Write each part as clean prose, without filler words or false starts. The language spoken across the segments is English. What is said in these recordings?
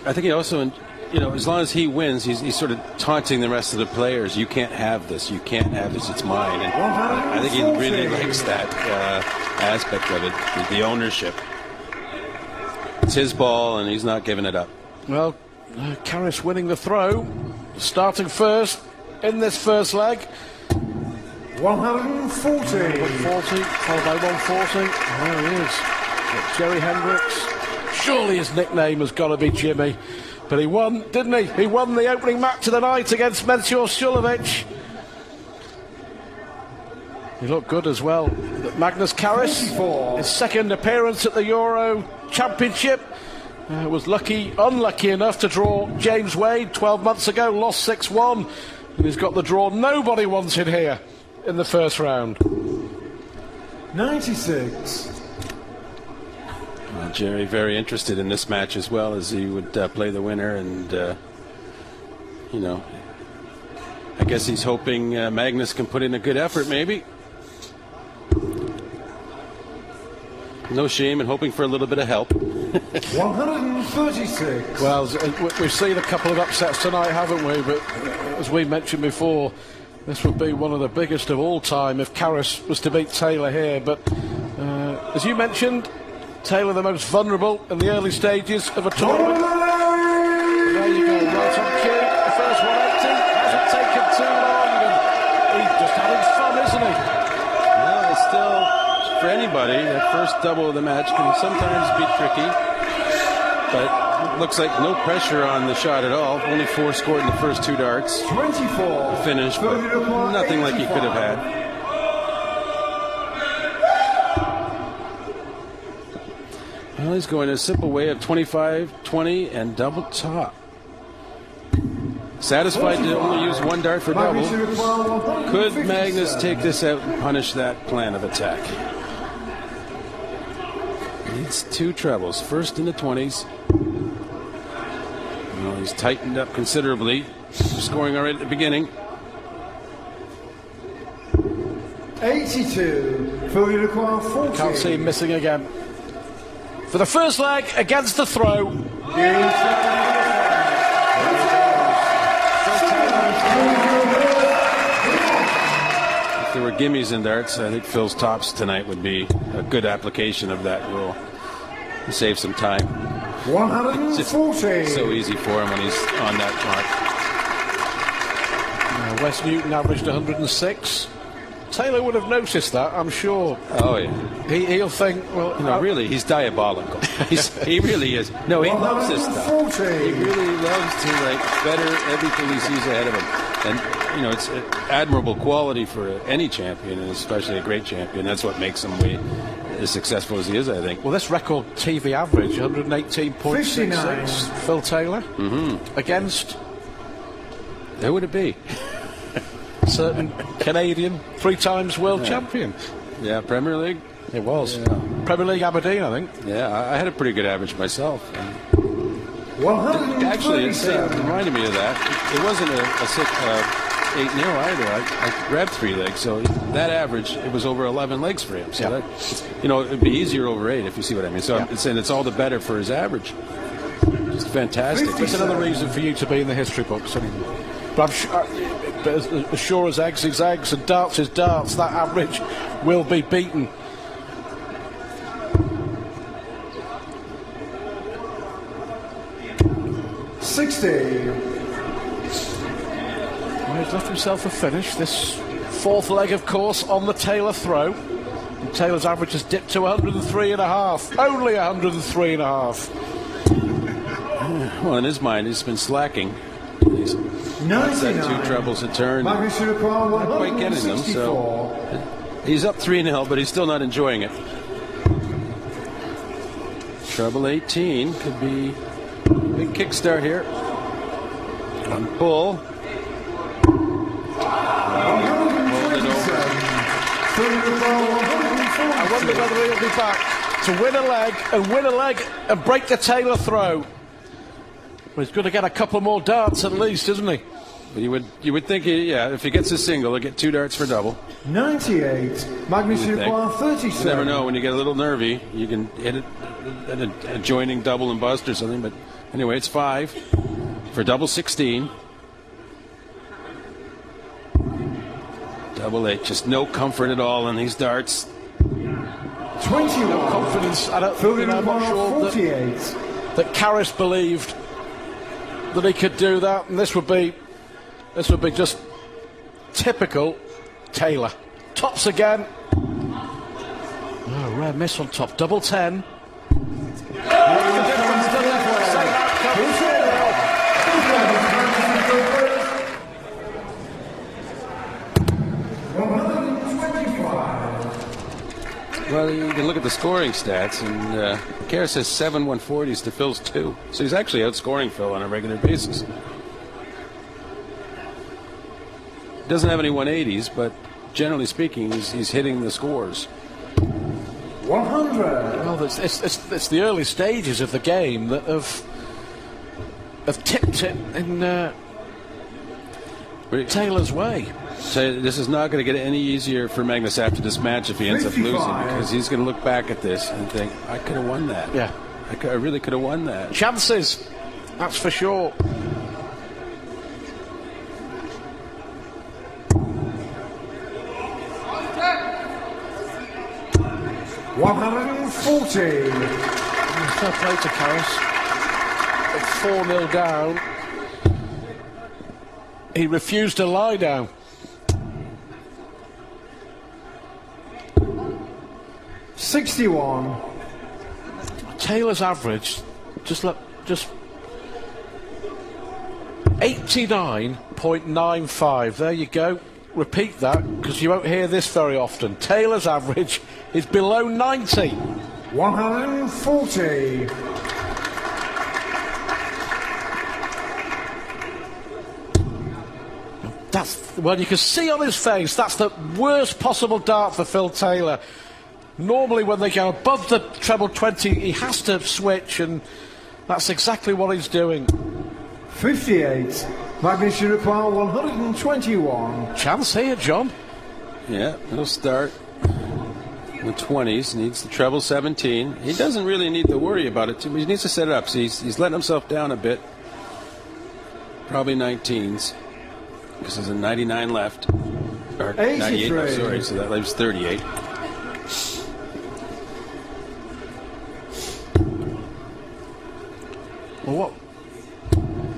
I think he also, as long as he wins, he's sort of taunting the rest of the players. You can't have this. You can't have this. It's mine. And I think he really likes that aspect of it, the ownership. It's his ball, and he's not giving it up. Well, Caris winning the throw, starting first in this first leg. 140. 140, followed by 140. There he is. Got Jerry Hendricks. Surely his nickname has got to be Jimmy. But he won, didn't he? He won the opening match of the night against Melchior Shulovic. He looked good as well. Magnus Caris, his second appearance at the Euro Championship, was unlucky enough to draw James Wade 12 months ago, lost 6-1. And he's got the draw nobody wanted here in the first round. 96. Well, Jerry very interested in this match as well, as he would play the winner, and I guess he's hoping Magnus can put in a good effort, maybe. No shame in hoping for a little bit of help. 136. Well, we've seen a couple of upsets tonight, haven't we? But as we mentioned before, this would be one of the biggest of all time if Caris was to beat Taylor here. But as you mentioned, Taylor the most vulnerable in the early stages of a tournament. There you go, right on cue. The first 180 hasn't taken too long, and he's just having fun, isn't he? Well, it's still, for anybody, that first double of the match can sometimes be tricky. But it looks like no pressure on the shot at all. Only 4 scored in the first 2 darts. 24. Finish, but nothing like he could have had. Well, he's going a simple way of 25-20 and double top. Satisfied to only use 1 dart for double. Could Magnus take this out and punish that plan of attack? Needs 2 trebles. First in the 20s. Well, he's tightened up considerably. Scoring already at the beginning. 82. Can't see him missing again. For the first leg against the throw. If there were gimmies in darts, I think Phil's tops tonight would be a good application of that rule. Save some time. 140. So easy for him when he's on that mark. Wes Newton averaged 106. Taylor would have noticed that, I'm sure. Oh, yeah. He'll think, well... really, he's diabolical. He really is. No, he loves this stuff. He really loves to, better everything he sees ahead of him. And, it's an admirable quality for any champion, and especially a great champion. That's what makes him as successful as he is, I think. Well, this record TV average, 118.66. Phil Taylor. Mm-hmm. Against... Who would it be? Certain Canadian 3 times world champion. Yeah, Premier League. It was. Yeah. Premier League Aberdeen, I think. Yeah, I had a pretty good average myself. 137. Actually, it reminded me of that. It wasn't a 8-0 either. I grabbed 3 legs, so that average, it was over 11 legs for him. So that, it'd be easier over 8 if you see what I mean. So it's all the better for his average. It's fantastic. It's another reason for you to be in the history books. But I'm sure, as sure as eggs is eggs and darts is darts, that average will be beaten. Well, he's left himself a finish. This 4th leg, of course, on the Taylor throw. And Taylor's average has dipped to 103.5. Only 103.5. Well, in his mind, he's been slacking. He's that 2 trebles a turn. Not quite getting them, so he's up 3-0, but he's still not enjoying it. Treble 18 could be a big kickstart here. One pull. Hold it over. I wonder whether he'll be back. to win a leg and break the Taylor throw. Well, he's going to get a couple more darts at least, isn't he? You would think, yeah, if he gets a single, he'll get 2 darts for double. 98. Magnus require 37. You never know, when you get a little nervy, you can hit it an adjoining double and bust or something. But anyway, it's 5 for double 16. Double 8, just no comfort at all in these darts. 21. No confidence. I'm not sure that Caris believed that he could do that, and this would be just typical Taylor. Tops again. Oh, rare miss on top. Double 10. Well, you can look at the scoring stats, and Caris has 7 140s to Phil's 2. So he's actually outscoring Phil on a regular basis. Doesn't have any 180s, but generally speaking, he's hitting the scores. 100. Well, it's the early stages of the game that have tipped it in Taylor's way. So this is not going to get any easier for Magnus after this match if he ends up losing, because he's going to look back at this and think, I could have won that. Yeah. I really could have won that. Chances, that's for sure. 140. Fair play to Caris. At 4-0 down. He refused to lie down. $61. Taylor's average, just 89.95. There you go. Repeat that, because you won't hear this very often. Taylor's average is below 90. 140. That's, well, you can see on his face, that's the worst possible dart for Phil Taylor. Normally when they go above the treble 20, he has to switch, and that's exactly what he's doing. 58. Magnus require 121. Chance here, John. Yeah, he'll start with 20s. Needs the treble 17. He doesn't really need to worry about it too much. He needs to set it up. So he's letting himself down a bit. Probably 19s. Because there's a 99 left. Or 98, oh, sorry. So that leaves 38. Well, what?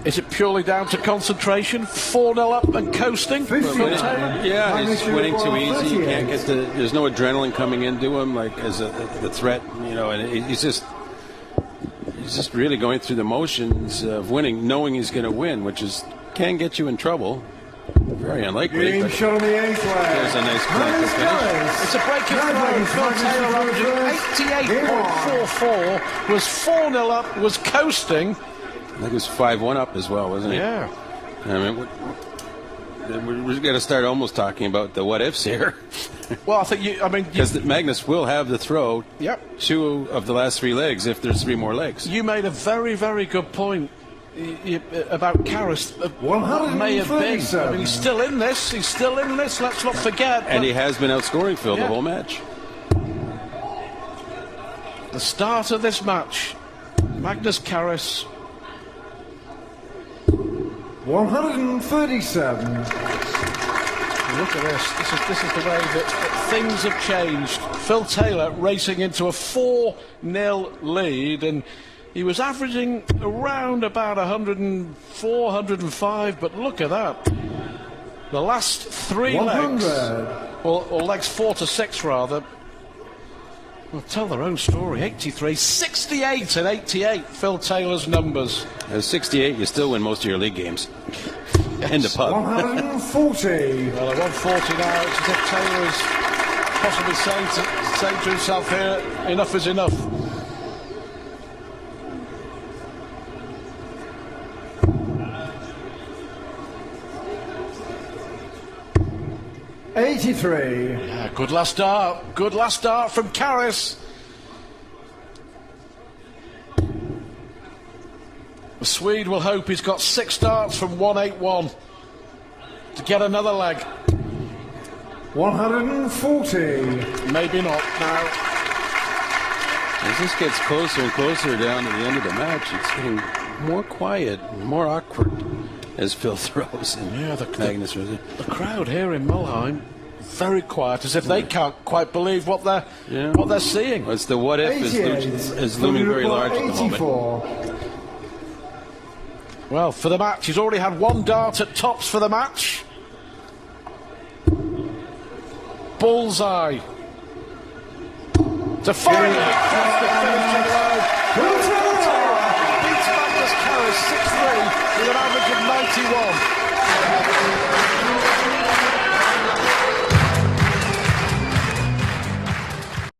Is it purely down to concentration? 4-0 up and coasting? Yeah, he's winning too easy. He can't get there's no adrenaline coming into him like as the threat, and he's just really going through the motions of winning, knowing he's going to win, which can get you in trouble. Very unlikely. Game shot on the 8th leg. There's a nice clinical finish. It's a breaking throw. Phil Taylor averaging 88.44, was 4-0 up, was coasting. I think it was 5-1 up as well, wasn't it? Yeah. I mean, we're going to start almost talking about the what ifs here. Well, I think because Magnus will have the throw. Yep. 2 of the last 3 legs if there's 3 more legs. You made a very, very good point about Caris. May have been. I mean, he's still in this. Let's not forget. And he has been outscoring Phil the whole match. The start of this match, Magnus Caris. 137. Look at this. This is the way that things have changed. Phil Taylor racing into a 4-0 lead, and he was averaging around about 104, 105, but look at that. The last 3 legs, or legs 4 to 6 rather, will tell their own story. 83, 68 and 88, Phil Taylor's numbers. At 68, you still win most of your league games. Yes. In the pub. 140. Well, at 140 now, it's as if Taylor is possibly saying to himself here, enough is enough. $83. Yeah, good last dart from Caris. The Swede will hope he's got 6 darts from 181 to get another leg. 140. Maybe not now. As this gets closer and closer down to the end of the match, it's getting more quiet, more awkward as Phil throws and Magnus throws it. The crowd here in Mulheim, very quiet, as if they can't quite believe what they're seeing. Well, it's the what if is looming very large at the moment. Well, for the match, he's already had 1 dart at tops for the match. Bullseye. To finally cross the finishing line. Beats Magnus Caris 6-3 with an average of 91.